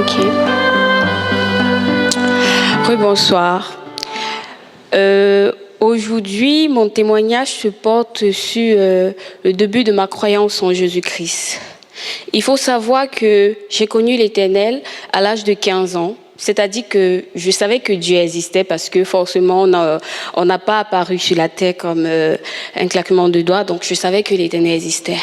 Ok. Oui, bonsoir. Aujourd'hui, mon témoignage se porte sur le début de ma croyance en Jésus-Christ. Il faut savoir que j'ai connu l'Éternel à l'âge de 15 ans. C'est-à-dire que je savais que Dieu existait parce que forcément, on n'a pas apparu sur la terre comme un claquement de doigts. Donc, je savais que l'Éternel existait.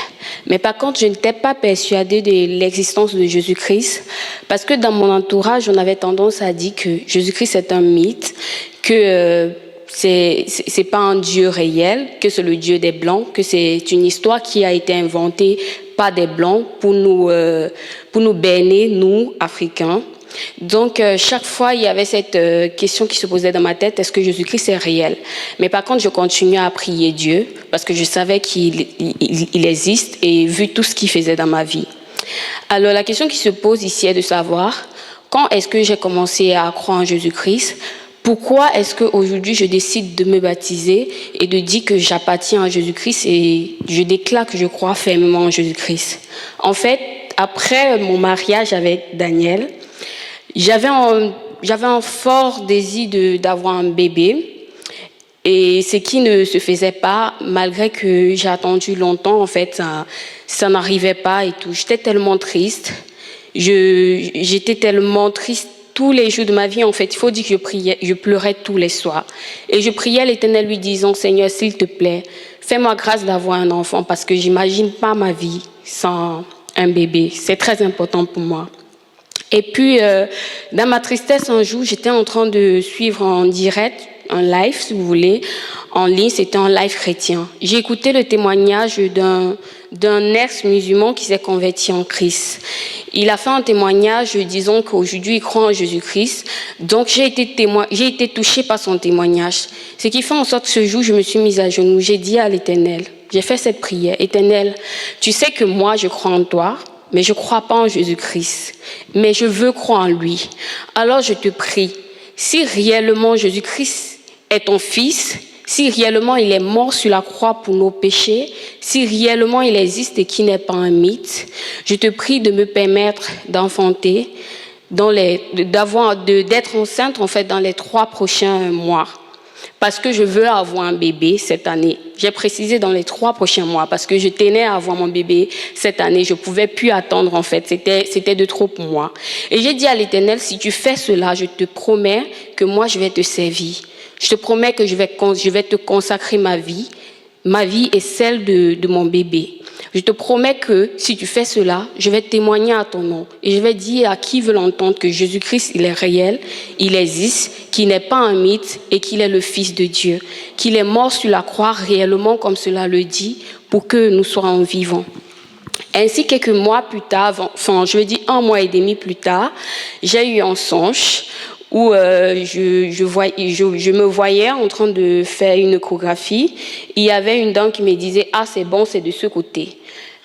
Mais par contre, je n'étais pas persuadée de l'existence de Jésus-Christ parce que dans mon entourage, on avait tendance à dire que Jésus-Christ est un mythe, que c'est pas un Dieu réel, que c'est le Dieu des Blancs, que c'est une histoire qui a été inventée par des Blancs pour nous berner, nous, Africains. Donc, chaque fois, il y avait cette question qui se posait dans ma tête, est-ce que Jésus-Christ est réel? Mais par contre, je continuais à prier Dieu parce que je savais qu'il existe et vu tout ce qu'il faisait dans ma vie. Alors, la question qui se pose ici est de savoir, quand est-ce que j'ai commencé à croire en Jésus-Christ? Pourquoi est-ce qu'aujourd'hui, je décide de me baptiser et de dire que j'appartiens à Jésus-Christ et je déclare que je crois fermement en Jésus-Christ? En fait, après mon mariage avec Daniel, j'avais un fort désir d'avoir un bébé et ce qui ne se faisait pas, malgré que j'ai attendu longtemps, en fait, ça n'arrivait pas et tout. J'étais tellement triste, j'étais tellement triste tous les jours de ma vie. En fait, il faut dire que je pleurais tous les soirs. Et je priais à l'Éternel lui disant, Seigneur, s'il te plaît, fais-moi grâce d'avoir un enfant parce que j'imagine pas ma vie sans un bébé. C'est très important pour moi. Et puis, dans ma tristesse, un jour, j'étais en train de suivre en direct, un live, si vous voulez, en ligne, c'était un live chrétien. J'ai écouté le témoignage d'un ex-musulman qui s'est converti en Christ. Il a fait un témoignage disant qu'aujourd'hui, il croit en Jésus-Christ. Donc, j'ai été touchée par son témoignage. Ce qui fait en sorte que ce jour, je me suis mise à genoux. J'ai dit à l'Éternel, j'ai fait cette prière, Éternel, tu sais que moi, je crois en toi. Mais je ne crois pas en Jésus-Christ. Mais je veux croire en lui. Alors je te prie, si réellement Jésus-Christ est ton Fils, si réellement il est mort sur la croix pour nos péchés, si réellement il existe et qu'il n'est pas un mythe, je te prie de me permettre d'enfanter, d'être enceinte en fait dans les 3 prochains mois. Parce que je veux avoir un bébé cette année. J'ai précisé dans les 3 prochains mois parce que je tenais à avoir mon bébé cette année. Je ne pouvais plus attendre en fait. C'était de trop pour moi. Et j'ai dit à l'Éternel, si tu fais cela, je te promets que moi je vais te servir. Je te promets que je vais te consacrer ma vie et celle de mon bébé. Je te promets que si tu fais cela, je vais témoigner à ton nom. Et je vais dire à qui veut l'entendre que Jésus-Christ, il est réel, il existe, qu'il n'est pas un mythe et qu'il est le Fils de Dieu. Qu'il est mort sur la croix réellement comme cela le dit pour que nous soyons vivants. Ainsi, quelques mois plus tard, un mois et demi plus tard, j'ai eu un songe où je me voyais en train de faire une échographie. Il y avait une dame qui me disait « Ah, c'est bon, c'est de ce côté ».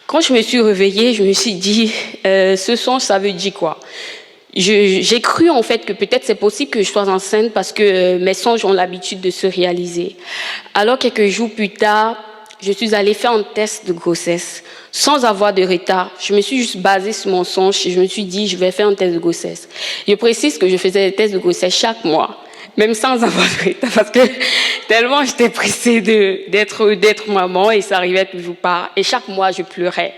Quand je me suis réveillée, je me suis dit ce songe, ça veut dire quoi? J'ai cru en fait que peut-être c'est possible que je sois enceinte parce que mes songes ont l'habitude de se réaliser. Alors, quelques jours plus tard, je suis allée faire un test de grossesse sans avoir de retard. Je me suis juste basée sur mon songe et je me suis dit, je vais faire un test de grossesse. Je précise que je faisais des tests de grossesse chaque mois, même sans avoir de retard, parce que tellement j'étais pressée d'être maman et ça n'arrivait toujours pas. Et chaque mois, je pleurais.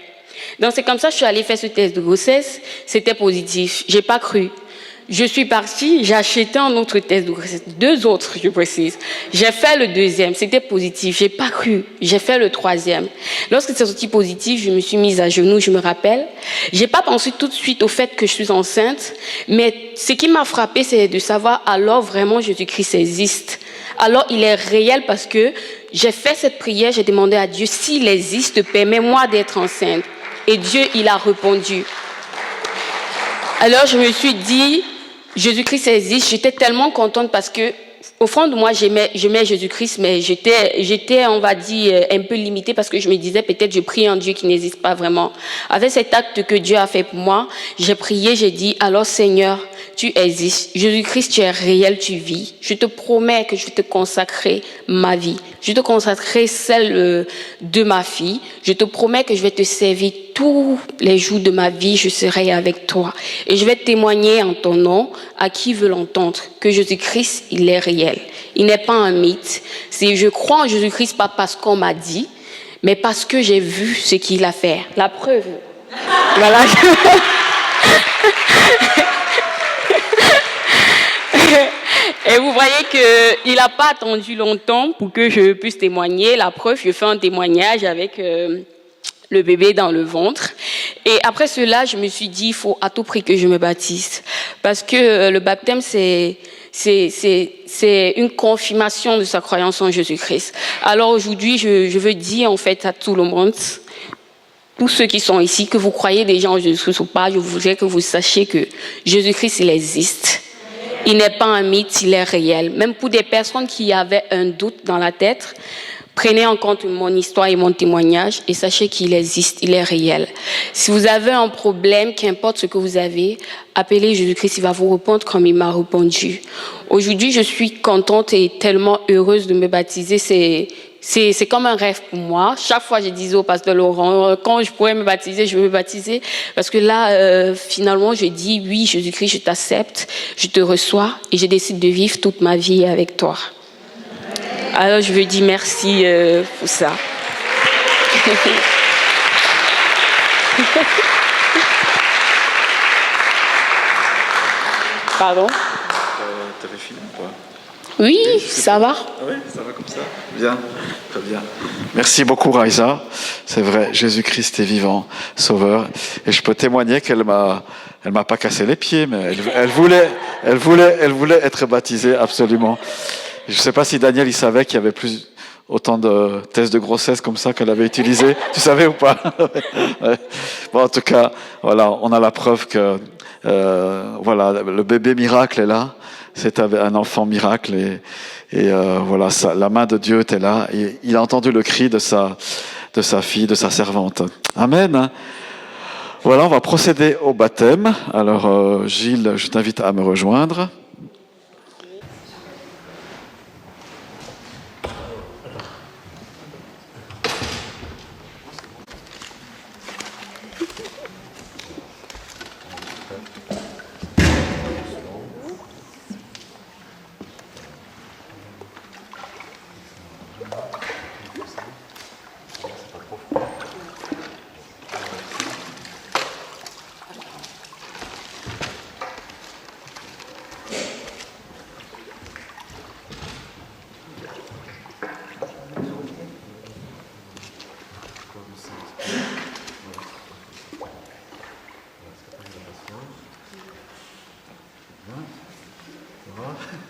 Donc c'est comme ça que je suis allée faire ce test de grossesse. C'était positif. J'ai pas cru. Je suis partie, j'ai acheté un autre test de grossesse, 2 autres, je précise. J'ai fait le 2e, c'était positif, j'ai pas cru. J'ai fait le 3e. Lorsque c'est sorti positif, je me suis mise à genoux, je me rappelle. J'ai pas pensé tout de suite au fait que je suis enceinte, mais ce qui m'a frappée, c'est de savoir alors vraiment Jésus-Christ existe. Alors il est réel parce que j'ai fait cette prière, j'ai demandé à Dieu, s'il existe, permets-moi d'être enceinte. Et Dieu, il a répondu. Alors je me suis dit, Jésus-Christ existe. J'étais tellement contente parce que, au fond de moi, j'aimais Jésus-Christ, mais j'étais, on va dire, un peu limitée parce que je me disais peut-être je prie un Dieu qui n'existe pas vraiment. Avec cet acte que Dieu a fait pour moi, j'ai prié, j'ai dit, alors Seigneur, tu existes. Jésus-Christ, tu es réel, tu vis. Je te promets que je vais te consacrer ma vie. Je vais te consacrer celle de ma fille. Je te promets que je vais te servir tous les jours de ma vie, je serai avec toi. Et je vais témoigner en ton nom à qui veut l'entendre que Jésus-Christ, il est réel. Il n'est pas un mythe. Je crois en Jésus-Christ pas parce qu'on m'a dit, mais parce que j'ai vu ce qu'il a fait. La preuve. Voilà. Et vous voyez qu'il n'a pas attendu longtemps pour que je puisse témoigner. La preuve, je fais un témoignage avec le bébé dans le ventre. Et après cela, je me suis dit, il faut à tout prix que je me baptise. Parce que le baptême, c'est une confirmation de sa croyance en Jésus-Christ. Alors aujourd'hui, je veux dire en fait à tout le monde, tous ceux qui sont ici, que vous croyez déjà en Jésus-Christ ou pas, je voudrais que vous sachiez que Jésus-Christ, il existe. Il n'est pas un mythe, il est réel. Même pour des personnes qui avaient un doute dans la tête, prenez en compte mon histoire et mon témoignage et sachez qu'il existe, il est réel. Si vous avez un problème, qu'importe ce que vous avez, appelez Jésus-Christ, il va vous répondre comme il m'a répondu. Aujourd'hui, je suis contente et tellement heureuse de me baptiser. C'est comme un rêve pour moi. Chaque fois, je disais au pasteur Laurent, quand je pourrais me baptiser, je veux me baptiser. Parce que là, finalement, je dis, oui, Jésus-Christ, je t'accepte, je te reçois et je décide de vivre toute ma vie avec toi. Alors, je veux dire merci pour ça. Pardon? T'avais fini ou pas? Oui, ça va. Oui, ça va comme ça. Bien, très bien. Merci beaucoup, Raïsa. C'est vrai, Jésus-Christ est vivant, Sauveur. Et je peux témoigner qu'elle m'a pas cassé les pieds, mais elle voulait être baptisée absolument. Je ne sais pas si Daniel, il savait qu'il y avait autant de tests de grossesse comme ça qu'elle avait utilisé. Tu savais ou pas? Ouais. Bon, en tout cas, voilà, on a la preuve que voilà, le bébé miracle est là. C'est un enfant miracle et voilà, la main de Dieu était là. Et il a entendu le cri de sa fille, de sa servante. Amen. Voilà, on va procéder au baptême. Alors, Gilles, je t'invite à me rejoindre.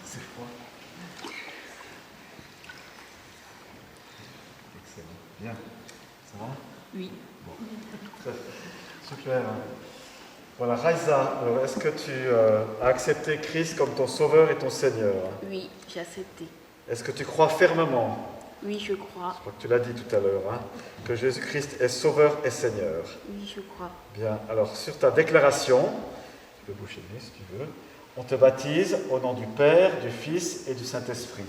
C'est froid. Excellent. Bien. Ça va? Oui. Bon. Super. Voilà, Raïsa, alors est-ce que tu as accepté Christ comme ton sauveur et ton Seigneur? Oui, j'ai accepté. Est-ce que tu crois fermement? Oui, je crois. Je crois que tu l'as dit tout à l'heure, hein, que Jésus-Christ est sauveur et Seigneur. Oui, je crois. Bien, alors sur ta déclaration, tu peux boucher le nez si tu veux, on te baptise au nom du Père, du Fils et du Saint-Esprit.